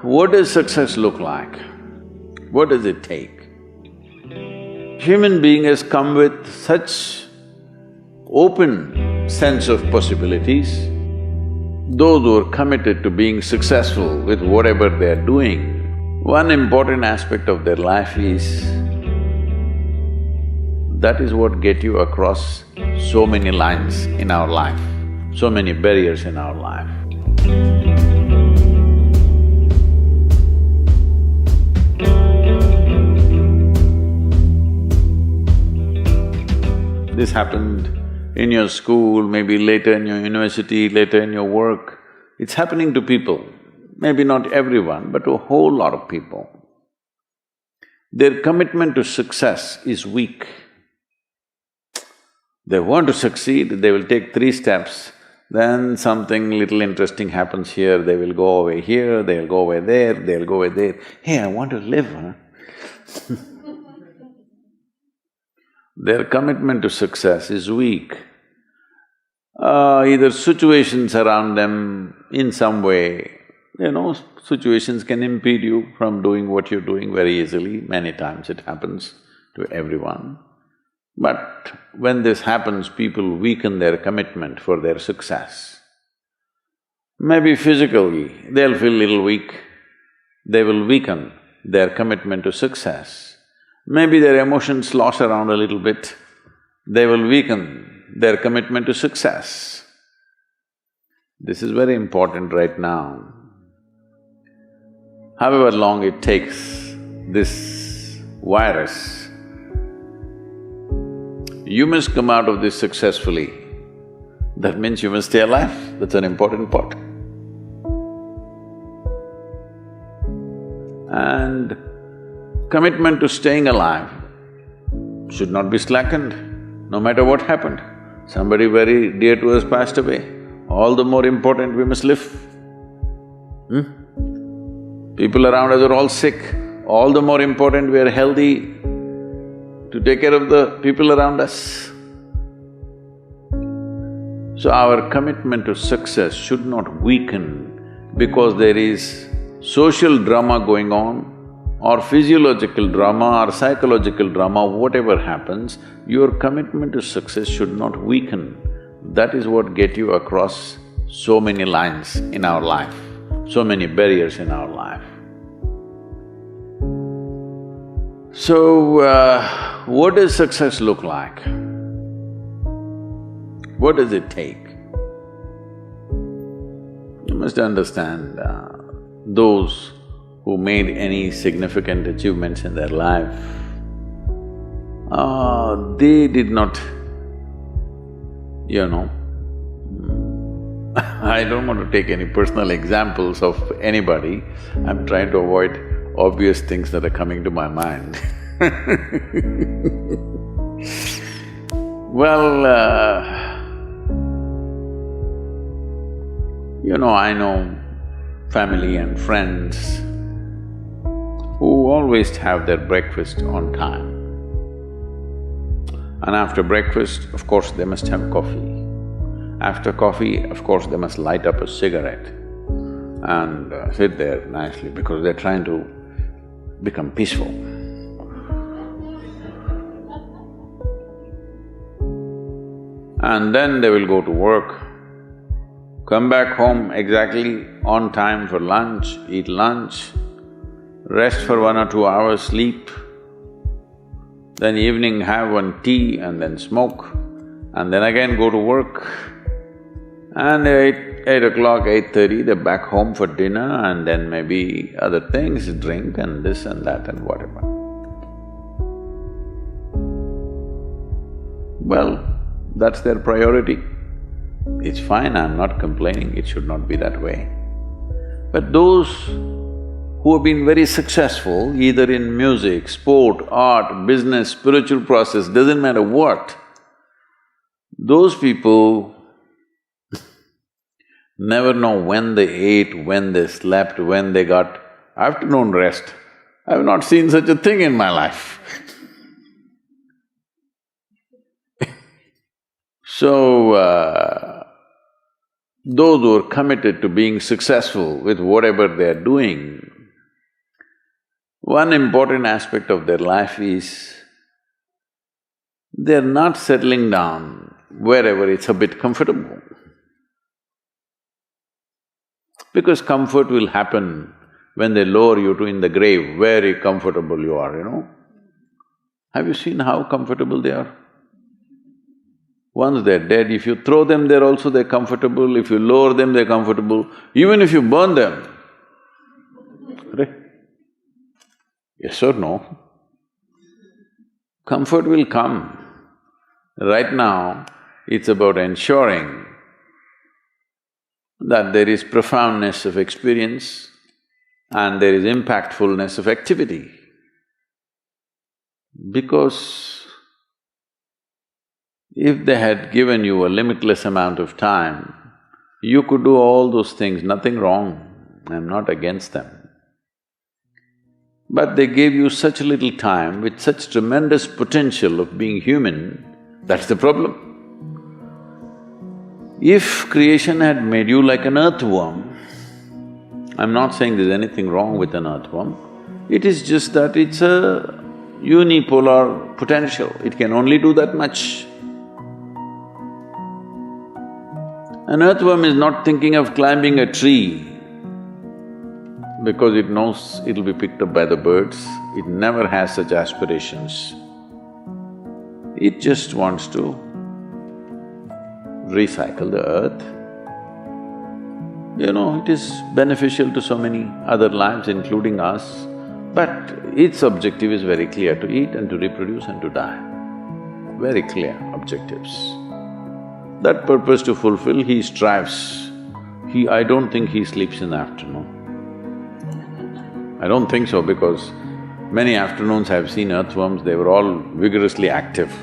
What does success look like? What does it take? Human being has come with such open sense of possibilities. Those who are committed to being successful with whatever they are doing, one important aspect of their life is that is what get you across so many lines in our life, so many barriers in our life. This happened in your school, maybe later in your university, later in your work. It's happening to people, maybe not everyone, but to a whole lot of people. Their commitment to success is weak. They want to succeed, they will take 3 steps, then something little interesting happens here, they will go away here, they'll go away there, they'll go away there. Hey, I want to live, huh? Their commitment to success is weak. Either situations around them in some way, situations can impede you from doing what you're doing very easily. Many times it happens to everyone. But when this happens, people weaken their commitment for their success. Maybe physically, they'll feel little weak, they will weaken their commitment to success. Maybe their emotions slosh around a little bit, they will weaken their commitment to success. This is very important right now. However long it takes, this virus, you must come out of this successfully. That means you must stay alive, that's an important part. And commitment to staying alive should not be slackened, no matter what happened. Somebody very dear to us passed away, all the more important we must live. People around us are all sick, all the more important we are healthy to take care of the people around us. So our commitment to success should not weaken because there is social drama going on, or physiological drama or psychological drama, whatever happens, your commitment to success should not weaken. That is what get you across so many lines in our life, so many barriers in our life. So, what does success look like? What does it take? You must understand, those who made any significant achievements in their life, they did not, I don't want to take any personal examples of anybody, I'm trying to avoid obvious things that are coming to my mind. Well, I know family and friends who always have their breakfast on time. And after breakfast, of course, they must have coffee. After coffee, of course, they must light up a cigarette and sit there nicely because they're trying to become peaceful. And then they will go to work, come back home exactly on time for lunch, eat lunch, rest for 1 or 2 hours, sleep, then evening have one tea and then smoke, and then again go to work. And 8 o'clock, 8:30, they're back home for dinner and then maybe other things, drink and this and that and whatever. Well, that's their priority. It's fine, I'm not complaining, it should not be that way. But those who have been very successful, either in music, sport, art, business, spiritual process, doesn't matter what, those people never know when they ate, when they slept, when they got afternoon rest. I've not seen such a thing in my life. So, those who are committed to being successful with whatever they're doing, One important aspect of their life is they're not settling down wherever it's a bit comfortable. Because comfort will happen when they lower you to in the grave, very comfortable you are, you know. Have you seen how comfortable they are? Once they're dead, if you throw them there also they're comfortable, if you lower them they're comfortable, even if you burn them. Right? Yes or no? Comfort will come. Right now, it's about ensuring that there is profoundness of experience and there is impactfulness of activity. Because if they had given you a limitless amount of time, you could do all those things, nothing wrong, I'm not against them. But they gave you such little time with such tremendous potential of being human, that's the problem. If creation had made you like an earthworm, I'm not saying there's anything wrong with an earthworm, it is just that it's a unipolar potential, it can only do that much. An earthworm is not thinking of climbing a tree because it knows it'll be picked up by the birds, it never has such aspirations. It just wants to recycle the earth. You know, it is beneficial to so many other lives including us, but its objective is very clear, to eat and to reproduce and to die. Very clear objectives. That purpose to fulfill, he strives. I don't think he sleeps in the afternoon. I don't think so because many afternoons I've seen earthworms, they were all vigorously active.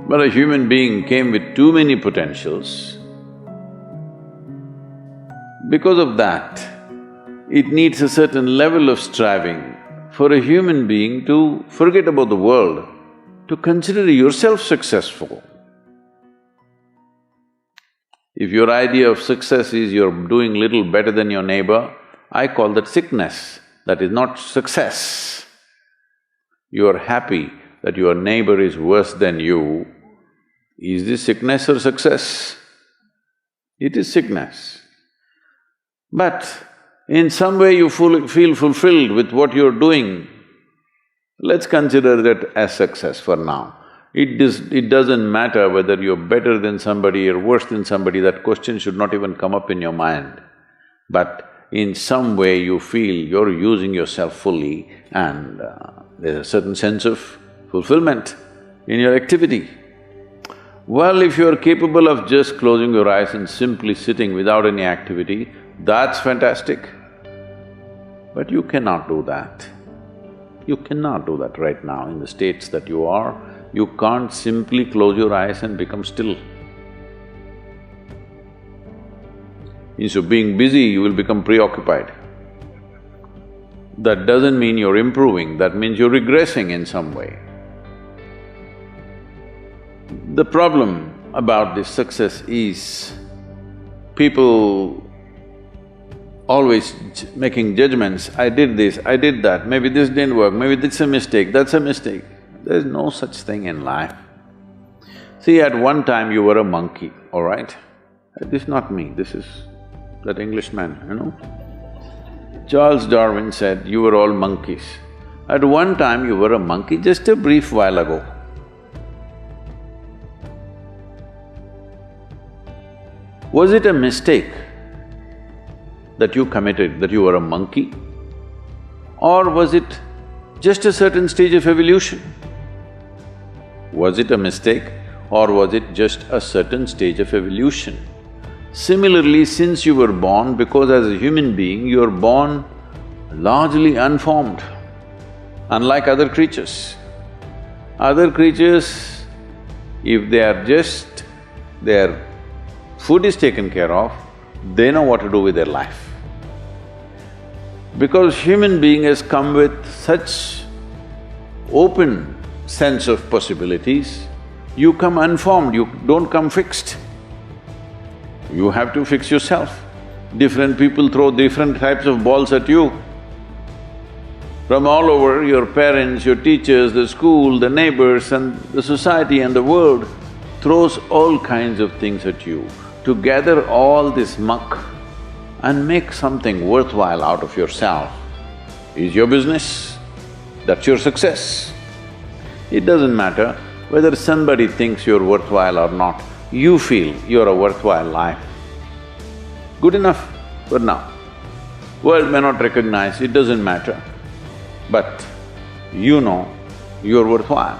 But a human being came with too many potentials. Because of that, it needs a certain level of striving for a human being to forget about the world, to consider yourself successful. If your idea of success is you're doing little better than your neighbor, I call that sickness, that is not success. You're happy that your neighbor is worse than you, is this sickness or success? It is sickness. But in some way you feel fulfilled with what you're doing, let's consider that as success for now. It doesn't matter whether you're better than somebody or worse than somebody, that question should not even come up in your mind. But in some way you feel you're using yourself fully and there's a certain sense of fulfillment in your activity. Well, if you're capable of just closing your eyes and simply sitting without any activity, that's fantastic. But you cannot do that. You cannot do that right now in the states that you are. You can't simply close your eyes and become still. Instead of being busy, you will become preoccupied. That doesn't mean you're improving, that means you're regressing in some way. The problem about this success is people always making judgments, I did this, I did that, maybe this didn't work, maybe this is a mistake, that's a mistake. There's no such thing in life. See, at one time you were a monkey, all right? This is not me, this is that Englishman, you know? Charles Darwin said, you were all monkeys. At one time you were a monkey, just a brief while ago. Was it a mistake that you committed, that you were a monkey? Or was it just a certain stage of evolution? Was it a mistake or was it just a certain stage of evolution? Similarly, since you were born, because as a human being, you're born largely unformed, unlike other creatures. Other creatures, if they are just… their food is taken care of, they know what to do with their life. Because human being has come with such open sense of possibilities, you come unformed, you don't come fixed. You have to fix yourself. Different people throw different types of balls at you. From all over, your parents, your teachers, the school, the neighbors and the society and the world throws all kinds of things at you. To gather all this muck and make something worthwhile out of yourself is your business. That's your success. It doesn't matter whether somebody thinks you're worthwhile or not, you feel you're a worthwhile life. Good enough for now. World may not recognize, it doesn't matter, but you know you're worthwhile.